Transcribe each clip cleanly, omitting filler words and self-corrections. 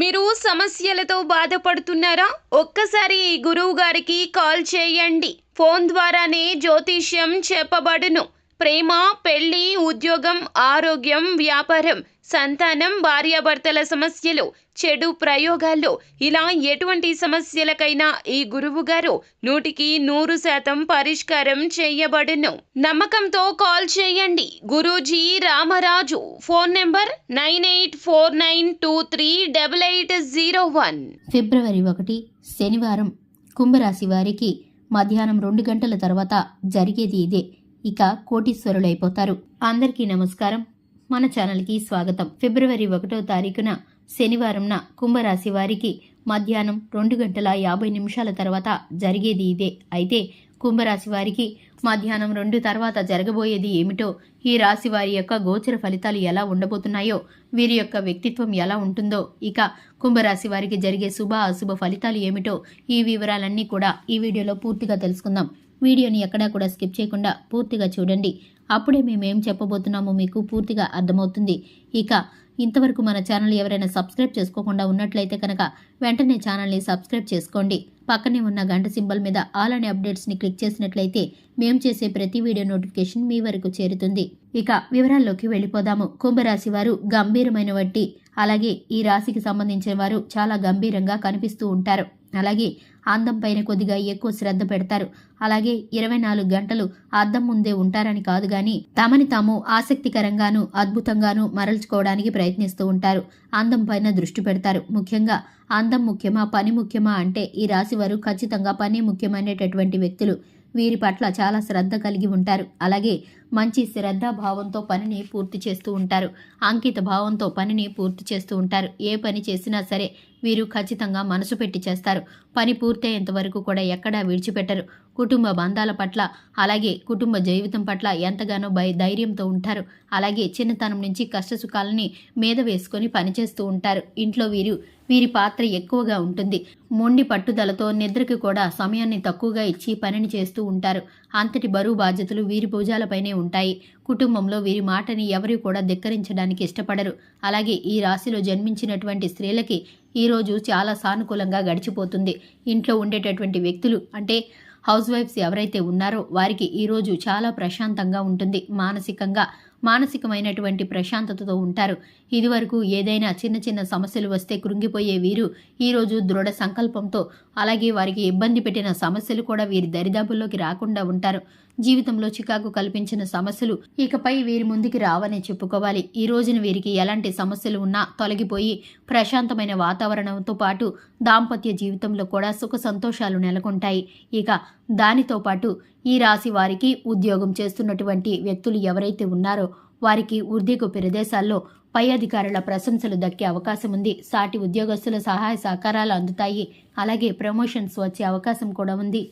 మీరు సమస్యలతో బాధపడుతున్నారా? ఒక్కసారి ఈ గురువు గారికి కాల్ చేయండి. ఫోన్ ద్వారానే జ్యోతిష్యం చెప్పబడును. ప్రేమ, పెళ్లి, ఉద్యోగం, ఆరోగ్యం, వ్యాపారం, సంతానం, భార్యాభర్తల సమస్యలు, చెడు ప్రయోగాల్లో ఇలా ఎటువంటి సమస్యలకైనా ఈ గురువు గారు 100% పరిష్కారం చేయబడును. నమ్మకంతో కాల్ చేయండి. గురూజీ రామరాజు. Phone number 9849238801. ఫిబ్రవరి 1 శనివారం కుంభరాశి వారికి మధ్యాహ్నం 2 గంటల తర్వాత జరిగేది ఇదే. ఇక కోటీశ్వరులైపోతారు. అందరికీ నమస్కారం. మన ఛానల్కి స్వాగతం. ఫిబ్రవరి 1వ తారీఖున శనివారంన కుంభరాశి వారికి మధ్యాహ్నం 2:50 తర్వాత జరిగేది ఇదే. అయితే కుంభరాశి వారికి మధ్యాహ్నం 2 తర్వాత జరగబోయేది ఏమిటో, ఈ రాశి వారి యొక్క గోచర ఫలితాలు ఎలా ఉండబోతున్నాయో, వీరి యొక్క వ్యక్తిత్వం ఎలా ఉంటుందో, ఇక కుంభరాశి వారికి జరిగే శుభ అశుభ ఫలితాలు ఏమిటో, ఈ వివరాలన్నీ కూడా ఈ వీడియోలో పూర్తిగా తెలుసుకుందాం. వీడియోని ఎక్కడా కూడా స్కిప్ చేయకుండా పూర్తిగా చూడండి. అప్పుడే మేమేం చెప్పబోతున్నామో మీకు పూర్తిగా అర్థమవుతుంది. ఇక ఇంతవరకు మన ఛానల్ ఎవరైనా సబ్స్క్రైబ్ చేసుకోకుండా ఉన్నట్లయితే కనుక వెంటనే ఛానల్ని సబ్స్క్రైబ్ చేసుకోండి. పక్కనే ఉన్న గంట సింబల్ మీద ఆల్ అనే అప్డేట్స్ని క్లిక్ చేసినట్లయితే మేము చేసే ప్రతి వీడియో నోటిఫికేషన్ మీ వరకు చేరుతుంది. ఇక వివరాల్లోకి వెళ్ళిపోదాము. కుంభరాశి వారు గంభీరమైన వట్టి, అలాగే ఈ రాశికి సంబంధించిన వారు చాలా గంభీరంగా కనిపిస్తూ ఉంటారు. అలాగే అందం పైన కొద్దిగా ఎక్కువ శ్రద్ధ పెడతారు. అలాగే 24 గంటలు అద్దం ముందే ఉంటారని కాదు గాని తమని తాము ఆసక్తికరంగాను అద్భుతంగాను మరల్చుకోవడానికి ప్రయత్నిస్తూ ఉంటారు. అందం పైన దృష్టి పెడతారు. ముఖ్యంగా అందం ముఖ్యమా పని ముఖ్యమా అంటే ఈ రాశి వారు ఖచ్చితంగా పని ముఖ్యమైనటువంటి వ్యక్తులు. వీరి పట్ల చాలా శ్రద్ధ కలిగి ఉంటారు. అలాగే మంచి శ్రద్ధాభావంతో పనిని పూర్తి చేస్తూ ఉంటారు. అంకిత భావంతో పనిని పూర్తి చేస్తూ ఉంటారు. ఏ పని చేసినా సరే వీరు ఖచ్చితంగా మనసు పెట్టి చేస్తారు. పని పూర్తయ్యేంత వరకు కూడా ఎక్కడా విడిచిపెట్టరు. కుటుంబ బంధాల పట్ల, అలాగే కుటుంబ జీవితం పట్ల ఎంతగానో ధైర్యంతో ఉంటారు. అలాగే చిన్నతనం నుంచి కష్టసుఖాలని మీద వేసుకొని పనిచేస్తూ ఉంటారు. ఇంట్లో వీరి పాత్ర ఎక్కువగా ఉంటుంది. మొండి పట్టుదలతో నిద్రకి కూడా సమయాన్ని తక్కువగా ఇచ్చి పనిని చేస్తూ ఉంటారు. అంతటి బరువు బాధ్యతలు వీరి భుజాలపైనే ఉంటాయి. కుటుంబంలో వీరి మాటని ఎవరూ కూడా ధిక్కరించడానికి ఇష్టపడరు. అలాగే ఈ రాశిలో జన్మించినటువంటి స్త్రీలకి ఈరోజు చాలా సానుకూలంగా గడిచిపోతుంది. ఇంట్లో ఉండేటటువంటి వ్యక్తులు అంటే హౌస్ వైఫ్స్ ఎవరైతే ఉన్నారో వారికి ఈరోజు చాలా ప్రశాంతంగా ఉంటుంది. మానసికమైనటువంటి ప్రశాంతతతో ఉంటారు. ఇదివరకు ఏదైనా చిన్న చిన్న సమస్యలు వస్తే కృంగిపోయే వీరు ఈరోజు దృఢ సంకల్పంతో, అలాగే వారికి ఇబ్బంది పెట్టిన సమస్యలు కూడా వీరి దరిదాపుల్లోకి రాకుండా ఉంటారు. జీవితంలో చికాకు కల్పించిన సమస్యలు ఇకపై వీరి ముందుకి రావని చెప్పుకోవాలి. ఈ రోజున వీరికి ఎలాంటి సమస్యలు ఉన్నా తొలగిపోయి ప్రశాంతమైన వాతావరణంతో పాటు దాంపత్య జీవితంలో కూడా సుఖ సంతోషాలు నెలకొంటాయి. ఇక దానితో పాటు ఈ రాశి వారికి ఉద్యోగం చేస్తున్నటువంటి వ్యక్తులు ఎవరైతే ఉన్నారో వారికి ఉద్యోగ ప్రదేశాల్లో పై అధికారుల ప్రశంసలు దక్కే అవకాశం ఉంది. సాటి ఉద్యోగస్తుల సహాయ సహకారాలు అందుతాయి. అలాగే ప్రమోషన్స్ వచ్చే అవకాశం కూడా ఉంది.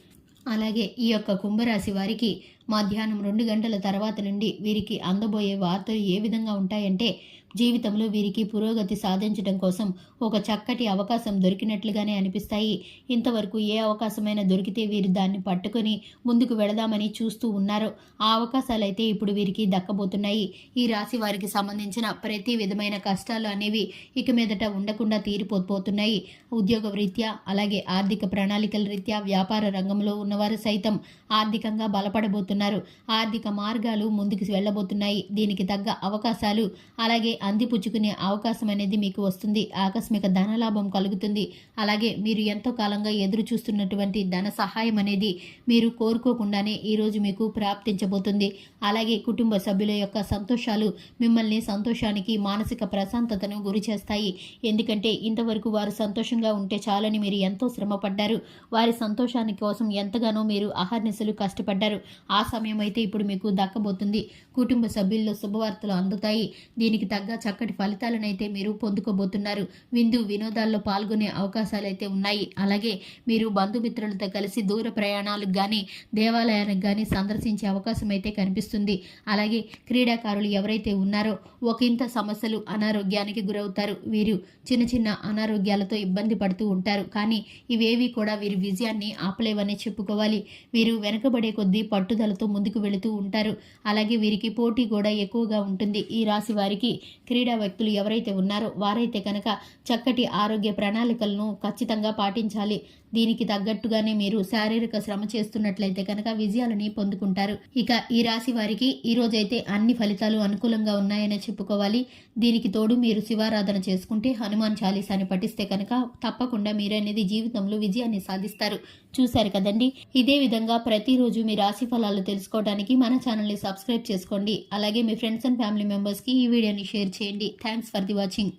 అలాగే ఈ యొక్క కుంభరాశి వారికి మధ్యాహ్నం 2 గంటల తర్వాత నుండి వీరికి అందబోయే వార్తలు ఏ విధంగా ఉంటాయంటే, జీవితంలో వీరికి పురోగతి సాధించడం కోసం ఒక చక్కటి అవకాశం దొరికినట్లుగానే అనిపిస్తాయి. ఇంతవరకు ఏ అవకాశమైనా దొరికితే వీరు దాన్ని పట్టుకొని ముందుకు వెళదామని చూస్తూ ఉన్నారో ఆ అవకాశాలైతే ఇప్పుడు వీరికి దక్కబోతున్నాయి. ఈ రాశి వారికి సంబంధించిన ప్రతి విధమైన కష్టాలు అనేవి ఇక మీదట ఉండకుండా తీరిపోతున్నాయి. ఉద్యోగ రీత్యా, అలాగే ఆర్థిక ప్రణాళికల రీత్యా వ్యాపార రంగంలో ఉన్నవారు సైతం ఆర్థికంగా బలపడబోతున్నారు. ఆర్థిక మార్గాలు ముందుకు వెళ్ళబోతున్నాయి. దీనికి తగ్గ అవకాశాలు, అలాగే అందిపుచ్చుకునే అవకాశం అనేది మీకు వస్తుంది. ఆకస్మిక ధనలాభం కలుగుతుంది. అలాగే మీరు ఎంతో కాలంగా ఎదురు చూస్తున్నటువంటి ధన సహాయం అనేది మీరు కోరుకోకుండానే ఈరోజు మీకు ప్రాప్తించబోతుంది. అలాగే కుటుంబ సభ్యుల యొక్క సంతోషాలు మిమ్మల్ని సంతోషానికి, మానసిక ప్రశాంతతను గురి చేస్తాయి. ఎందుకంటే ఇంతవరకు వారు సంతోషంగా ఉంటే చాలని మీరు ఎంతో శ్రమపడ్డారు. వారి సంతోషాని కోసం ఎంతగానో మీరు అహర్నిశలు కష్టపడ్డారు. ఆ సమయం అయితే ఇప్పుడు మీకు దక్కబోతుంది. కుటుంబ సభ్యుల్లో శుభవార్తలు అందుతాయి. దీనికి తగ్గ చక్కటి ఫలితాలనైతే మీరు పొందుకోబోతున్నారు. విందు వినోదాల్లో పాల్గొనే అవకాశాలు అయితే ఉన్నాయి. అలాగే మీరు బంధుమిత్రులతో కలిసి దూర ప్రయాణాలకు కానీ, దేవాలయానికి కానీ సందర్శించే అవకాశం అయితే కనిపిస్తుంది. అలాగే క్రీడాకారులు ఎవరైతే ఉన్నారో ఒకంత సమస్యలు, అనారోగ్యానికి గురవుతారు. వీరు చిన్న చిన్న అనారోగ్యాలతో ఇబ్బంది పడుతూ ఉంటారు. కానీ ఇవేవి కూడా వీరి విజయాన్ని ఆపలేవనే చెప్పుకోవాలి. వీరు వెనకబడే కొద్దీ పట్టుదలతో ముందుకు వెళుతూ ఉంటారు. అలాగే వీరికి వీరికి పోటీ కూడా ఎక్కువగా ఉంటుంది. ఈ రాశి వారికి క్రీడా వ్యక్తులు ఎవరైతే ఉన్నారో వారైతే కనుక చక్కటి ఆరోగ్య ప్రణాళికలను ఖచ్చితంగా పాటించాలి. దీనికి తగ్గట్టుగానే మీరు శారీరక శ్రమ చేస్తున్నట్లయితే కనుక విజయాలని పొందుకుంటారు. ఇక ఈ రాశి వారికి ఈ రోజైతే అన్ని ఫలితాలు అనుకూలంగా ఉన్నాయనే చెప్పుకోవాలి. దీనికి తోడు మీరు శివారాధన చేసుకుంటే హనుమాన్ చాలీసాని పఠిస్తే కనుక తప్పకుండా మీరనేది జీవితంలో విజయాన్ని సాధిస్తారు. చూశారు కదండి. ఇదే విధంగా ప్రతిరోజు మీ రాశి ఫలాలు తెలుసుకోవడానికి మన ఛానల్ని సబ్స్క్రైబ్ చేసుకోండి. అలాగే మీ ఫ్రెండ్స్ అండ్ ఫ్యామిలీ మెంబర్స్కి ఈ వీడియోని షేర్ చేయండి. Thanks for the watching.